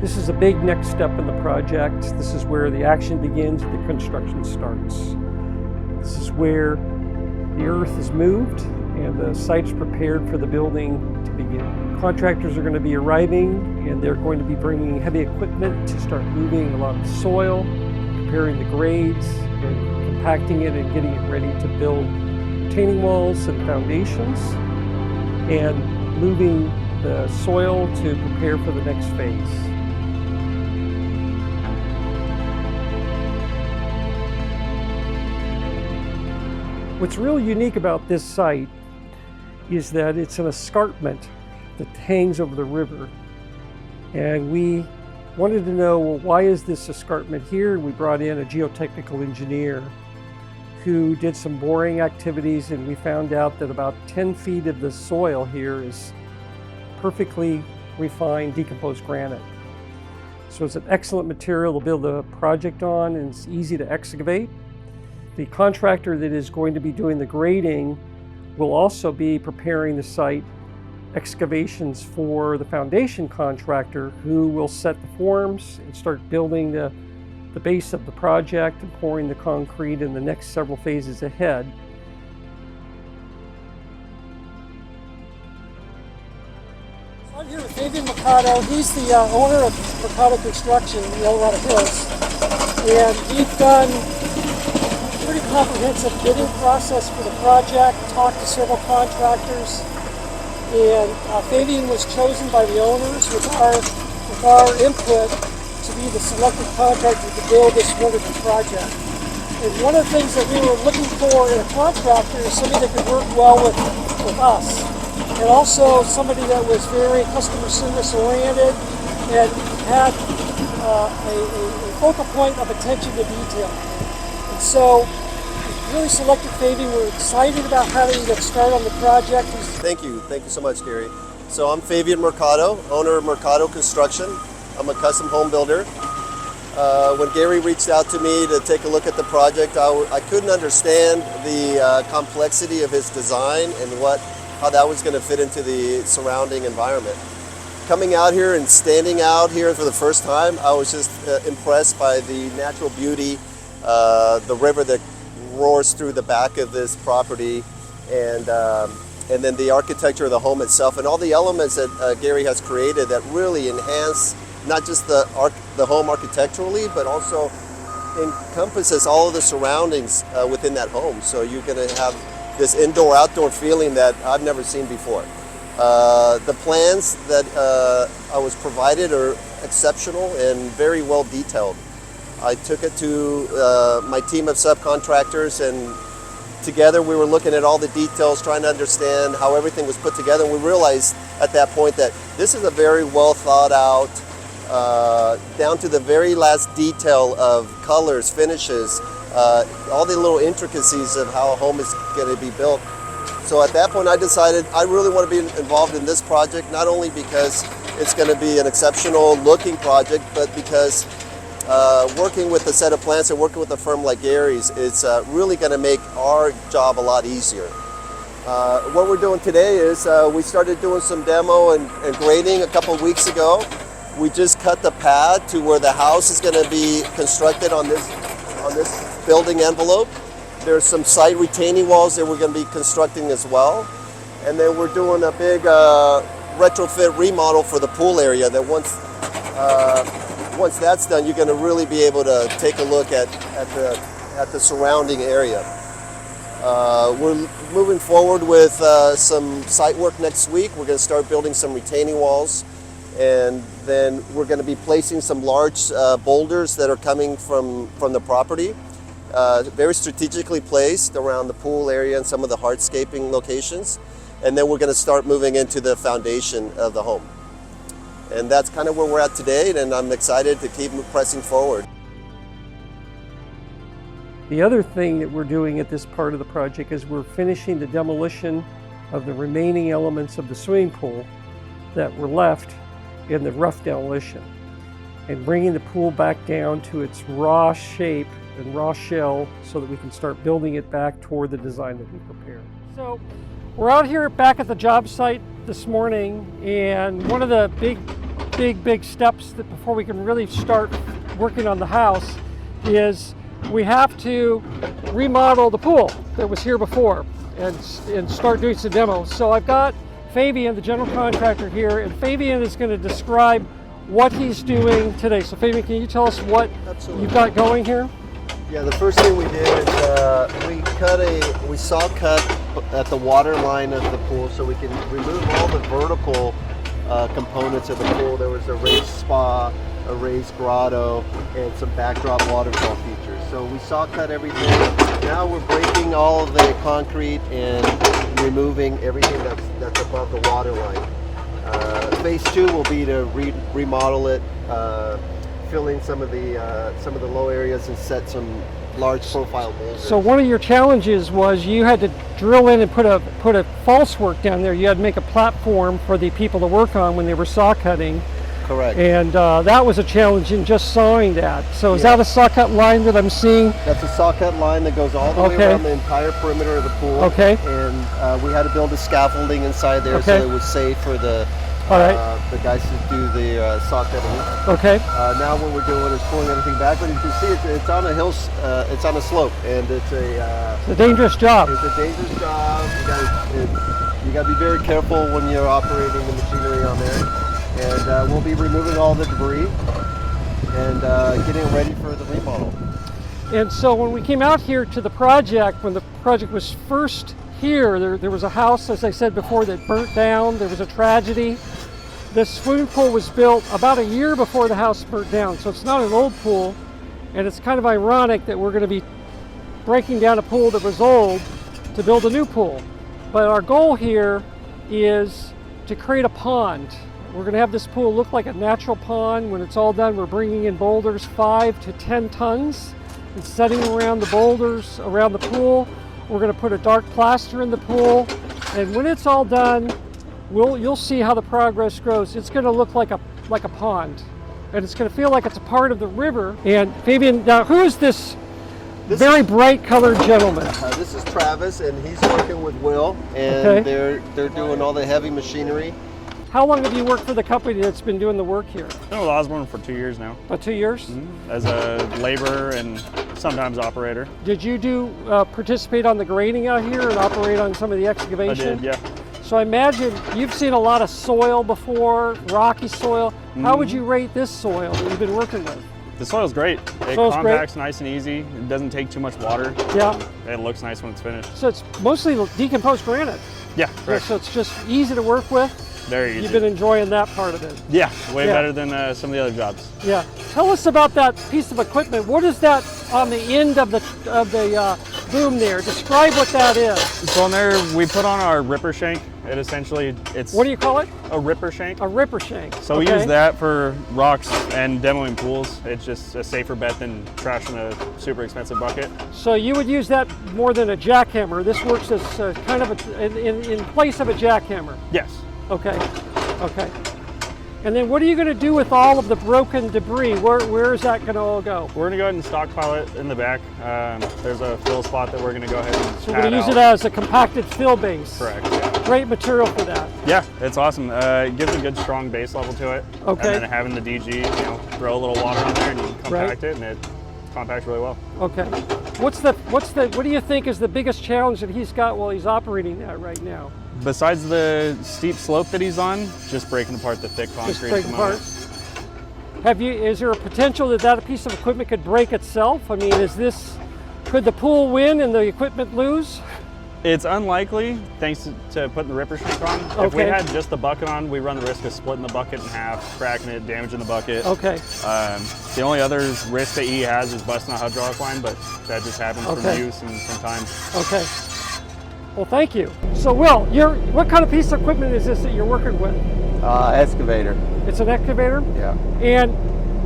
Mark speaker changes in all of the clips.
Speaker 1: This is a big next step in the project. This is where the action begins, the construction starts. This is where the earth is moved and the site's prepared for the building to begin. Contractors are going to be arriving and they're going to be bringing heavy equipment to start moving a lot of soil, preparing the grades, and compacting it and getting it ready to build retaining walls and foundations, and moving the soil to prepare for the next phase. What's really unique about this site is that it's an escarpment that hangs over the river. And we wanted to know, well, why is this escarpment here? We brought in a geotechnical engineer who did some boring activities, and we found out that about 10 feet of the soil here is perfectly refined decomposed granite. So it's an excellent material to build a project on, and it's easy to excavate. The contractor that is going to be doing the grading will also be preparing the site excavations for the foundation contractor, who will set the forms and start building the base of the project and pouring the concrete in the next several phases ahead.
Speaker 2: So I'm here with Fabian Mercado. He's the owner of Mercado Construction in El Dorado Hills, and we've done pretty comprehensive bidding process for the project, talked to several contractors, and Fabian was chosen by the owners with our input to be the selected contractor to build this wonderful project. And one of the things that we were looking for in a contractor is somebody that could work well with us, and also somebody that was very customer service oriented and had a focal point of attention to detail. And so we really selected Fabian. We're excited about having him get started on the project.
Speaker 3: Thank you so much, Gary. So I'm Fabian Mercado, owner of Mercado Construction. I'm a custom home builder. When Gary reached out to me to take a look at the project, I couldn't understand the complexity of his design and how that was going to fit into the surrounding environment. Coming out here and standing out here for the first time, I was just impressed by the natural beauty, the river that roars through the back of this property, and then the architecture of the home itself and all the elements that Gary has created that really enhance not just the home architecturally, but also encompasses all of the surroundings within that home. So you're going to have this indoor-outdoor feeling that I've never seen before. The plans that I was provided are exceptional and very well detailed. I took it to my team of subcontractors, and together we were looking at all the details, trying to understand how everything was put together. And we realized at that point that this is a very well thought out, down to the very last detail of colors, finishes, all the little intricacies of how a home is going to be built. So at that point I decided I really want to be involved in this project, not only because it's going to be an exceptional looking project, but because working with a set of plants and working with a firm like Gary's, it's really going to make our job a lot easier. What we're doing today is we started doing some demo and grading a couple of weeks ago. We just cut the pad to where the house is going to be constructed on this building envelope. There's some site retaining walls that we're going to be constructing as well. And then we're doing a big retrofit remodel for the pool area that once that's done, you're going to really be able to take a look at the surrounding area. We're moving forward with some site work next week. We're going to start building some retaining walls, and then we're going to be placing some large boulders that are coming from the property, very strategically placed around the pool area and some of the hardscaping locations. And then we're going to start moving into the foundation of the home. And that's kind of where we're at today, and I'm excited to keep pressing forward.
Speaker 1: The other thing that we're doing at this part of the project is we're finishing the demolition of the remaining elements of the swimming pool that were left in the rough demolition, and bringing the pool back down to its raw shape and raw shell so that we can start building it back toward the design that we prepared. So we're out here back at the job site this morning, and one of the big big steps that before we can really start working on the house is we have to remodel the pool that was here before and start doing some demos. So I've got Fabian, the general contractor here, and Fabian is going to describe what he's doing today. So Fabian, can you tell us what
Speaker 3: Absolutely.
Speaker 1: you've got going here?
Speaker 3: Yeah, the first thing we did is we saw cut at the water line of the pool so we can remove all the vertical components of the pool. There was a raised spa, a raised grotto, and some backdrop waterfall features. So we saw cut everything. Now we're breaking all of the concrete and removing everything that's above the water line. Phase 2 will be to remodel it, fill in some of the low areas and set some large profile boulders.
Speaker 1: So one of your challenges was you had to drill in and put a false work down there. You had to make a platform for the people to work on when they were saw cutting.
Speaker 3: Correct.
Speaker 1: And that was a challenge in just sawing that. So is
Speaker 3: Yeah.
Speaker 1: that a saw cut line that I'm seeing?
Speaker 3: That's a saw cut line that goes all the way
Speaker 1: Okay.
Speaker 3: around the entire perimeter of the pool.
Speaker 1: Okay.
Speaker 3: And we had to build a scaffolding inside there so
Speaker 1: Okay.
Speaker 3: it was safe for the
Speaker 1: All right.
Speaker 3: the guys to do the saw cutting.
Speaker 1: Okay.
Speaker 3: Now what we're doing is pulling everything back, but you can see it's on a hill, it's on a slope, and it's
Speaker 1: It's a dangerous job.
Speaker 3: a dangerous job. You got to be very careful when you're operating the machinery on there. And we'll be removing all the debris and getting it ready for the remodel.
Speaker 1: And so when we came out here to the project, when the project was first here, there was a house, as I said before, that burnt down. There was a tragedy. This swimming pool was built about a year before the house burnt down, so it's not an old pool. And it's kind of ironic that we're going to be breaking down a pool that was old to build a new pool. But our goal here is to create a pond. We're going to have this pool look like a natural pond. When it's all done, we're bringing in boulders 5 to 10 tons and setting around the boulders around the pool. We're going to put a dark plaster in the pool, and when it's all done, you'll see how the progress grows. It's going to look like a pond, and it's going to feel like it's a part of the river. And Fabian, now who is this very bright colored gentleman?
Speaker 3: This is Travis, and he's working with Will, and
Speaker 1: Okay.
Speaker 3: they're doing all the heavy machinery.
Speaker 1: How long have you worked for the company that's been doing the work here?
Speaker 4: I've been with Osborne for 2 years now,
Speaker 1: About 2 years?
Speaker 4: as a laborer and sometimes operator.
Speaker 1: Did you participate on the grading out here and operate on some of the
Speaker 4: I
Speaker 1: excavation?
Speaker 4: did, yeah.
Speaker 1: So I imagine you've seen a lot of soil before, rocky soil. How would you rate this soil that you've been working with?
Speaker 4: The soil's great. It
Speaker 1: Soil's great.
Speaker 4: compacts nice and easy. It doesn't take too much water.
Speaker 1: Yeah,
Speaker 4: It looks nice when it's finished.
Speaker 1: so it's mostly decomposed granite.
Speaker 4: Yeah, correct.
Speaker 1: So it's just easy to work with.
Speaker 4: Very easy.
Speaker 1: You've been enjoying that part of it.
Speaker 4: yeah, way
Speaker 1: Yeah.
Speaker 4: better than some of the other jobs.
Speaker 1: Yeah. Tell us about that piece of equipment. What is that on the end of the boom there? Describe what that is.
Speaker 4: So on there, we put on our ripper shank. It's
Speaker 1: What do you call it?
Speaker 4: a ripper shank.
Speaker 1: A ripper shank.
Speaker 4: So we
Speaker 1: Okay.
Speaker 4: use that for rocks and demoing pools. It's just a safer bet than trashing a super expensive bucket.
Speaker 1: So you would use that more than a jackhammer. This works as kind of in place of a jackhammer.
Speaker 4: Yes.
Speaker 1: Okay. Okay. And then what are you going to do with all of the broken debris? Where is that going to all go?
Speaker 4: We're gonna go ahead and stockpile it in the back. There's a fill spot that we're gonna go ahead and
Speaker 1: So we're going
Speaker 4: pad
Speaker 1: to use
Speaker 4: out.
Speaker 1: it as a compacted fill base.
Speaker 4: Correct. Yeah.
Speaker 1: Great material for that.
Speaker 4: Yeah, it's awesome. It gives a good strong base level to it.
Speaker 1: Okay.
Speaker 4: And then having the DG, throw a little water on there and you compact it, and it compacts really well.
Speaker 1: Okay. What do you think is the biggest challenge that he's got while he's operating that right now?
Speaker 4: Besides the steep slope that he's on, just breaking apart the thick concrete.
Speaker 1: Just
Speaker 4: at
Speaker 1: break
Speaker 4: the
Speaker 1: apart.
Speaker 4: moment.
Speaker 1: Is there a potential that piece of equipment could break itself? I mean, could the pool win and the equipment lose?
Speaker 4: It's unlikely, thanks to putting the ripper shank on. If we
Speaker 1: Okay.
Speaker 4: had just the bucket on, we run the risk of splitting the bucket in half, cracking it, damaging the bucket.
Speaker 1: Okay.
Speaker 4: The only other risk that he has is busting a hydraulic line, but that just happens
Speaker 1: Okay.
Speaker 4: from use and from time.
Speaker 1: Okay. Well, thank you. So, Will, what kind of piece of equipment is this that you're working with?
Speaker 5: Excavator.
Speaker 1: It's an excavator?
Speaker 5: Yeah.
Speaker 1: And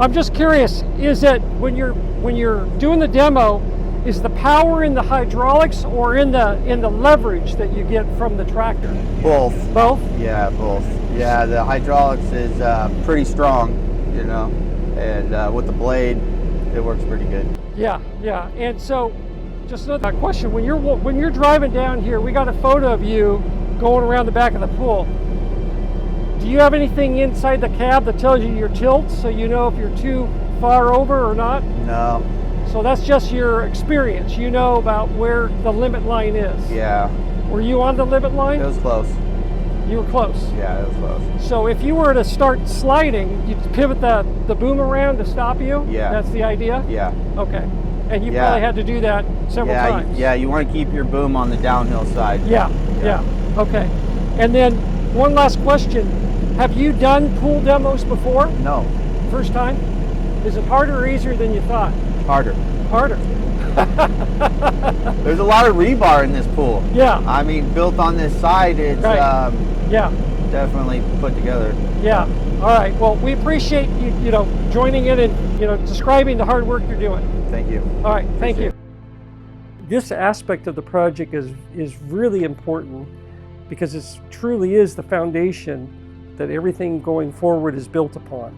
Speaker 1: I'm just curious, is it when you're doing the demo, is the power in the hydraulics or in the leverage that you get from the tractor?
Speaker 5: Both.
Speaker 1: Both?
Speaker 5: Yeah, both. Yeah, the hydraulics is pretty strong, and with the blade, it works pretty good.
Speaker 1: Yeah, yeah. And so, just another question: when you're driving down here, we got a photo of you going around the back of the pool. Do you have anything inside the cab that tells you your tilt so you know if you're too far over or not?
Speaker 5: No.
Speaker 1: So that's just your experience. You know about where the limit line is.
Speaker 5: Yeah.
Speaker 1: Were you on the limit line?
Speaker 5: It was close.
Speaker 1: You were close.
Speaker 5: Yeah, it was close.
Speaker 1: So if you were to start sliding, you'd pivot the boom around to stop you?
Speaker 5: Yeah.
Speaker 1: That's the idea?
Speaker 5: Yeah.
Speaker 1: Okay. And you
Speaker 5: Yeah.
Speaker 1: probably had to do that several
Speaker 5: Yeah,
Speaker 1: times.
Speaker 5: yeah, you want to keep your boom on the downhill side.
Speaker 1: Yeah, yeah. Okay. And then one last question. Have you done pool demos before?
Speaker 5: No,
Speaker 1: First time? Is it harder or easier than you thought?
Speaker 5: harder.
Speaker 1: Harder.
Speaker 5: There's a lot of rebar in this pool.
Speaker 1: Yeah,
Speaker 5: I mean, built on this side, it's
Speaker 1: Right. Yeah,
Speaker 5: definitely put together.
Speaker 1: yeah. All right. Well, we appreciate you know, joining in and, describing the hard work you're doing.
Speaker 5: Thank you.
Speaker 1: All right. Thank you.
Speaker 5: Appreciate
Speaker 1: This aspect of the project is really important because it truly is the foundation that everything going forward is built upon.